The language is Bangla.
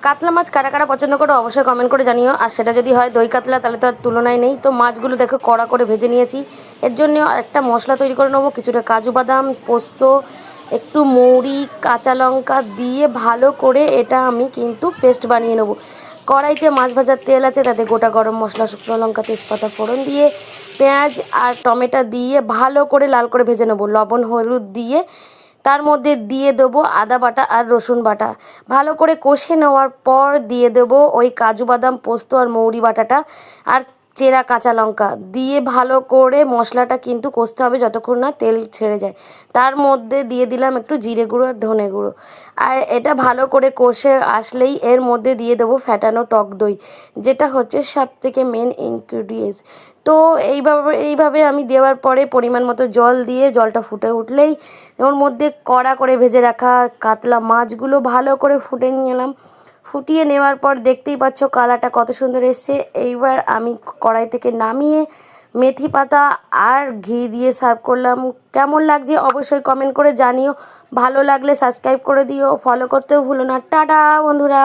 কাতলা মাছ কারা কারা পছন্দ করো অবশ্যই কমেন্ট করে জানিও। আর সেটা যদি হয় দই কাতলা তাহলে তো আর তুলনায় নেই। তো মাছগুলো দেখো কড়া করে ভেজে নিয়েছি। এর জন্য একটা মশলা তৈরি করে নেবো, কিছুটা কাজু বাদাম, পোস্ত, একটু মৌরি, কাঁচা লঙ্কা দিয়ে ভালো করে এটা আমি কিন্তু পেস্ট বানিয়ে নেবো। কড়াইতে মাছ ভাজার তেল আছে, তাতে গোটা গরম মশলা, শুকনো লঙ্কা, তেজপাতা ফোড়ন দিয়ে পেঁয়াজ আর টমেটো দিয়ে ভালো করে লাল করে ভেজে নেবো। লবণ হলুদ দিয়ে তার মধ্যে দিয়ে দেবো আদা বাটা আর রসুন বাটা। ভালো করে কষে নেওয়ার পর দিয়ে দেবো ওই কাজু বাদাম, পোস্ত আর মৌরি বাটাটা আর চেরা কাঁচা লঙ্কা দিয়ে ভালো করে মশলাটা কিন্তু কষতে হবে যতক্ষণ না তেল ছেড়ে যায়। তার মধ্যে দিয়ে দিলাম একটু জিরে গুঁড়ো আর ধনে গুঁড়ো। আর এটা ভালো করে কষে আসলেই এর মধ্যে দিয়ে দেবো ফ্যাটানো টক দই, যেটা হচ্ছে সবথেকে মেন ইনগ্রিডিয়েন্টস। তো এইভাবে আমি দেওয়ার পরে পরিমাণ মতো জল দিয়ে জলটা ফুটে উঠলেই ওর মধ্যে কড়া করে ভেজে রাখা কাতলা মাছগুলো ভালো করে ফুটে নিলাম। ফুটিয়ে নেওয়ার পর দেখতেই পাচ্ছ কালারটা কত সুন্দর এসছে। এইবার আমি কড়াই থেকে নামিয়ে মেথি পাতা আর ঘি দিয়ে সার্ভ করলাম। কেমন লাগছে অবশ্যই কমেন্ট করে জানিও। ভালো লাগলে সাবস্ক্রাইব করে দিও, ফলো করতেও ভুলো না। টাটা বন্ধুরা।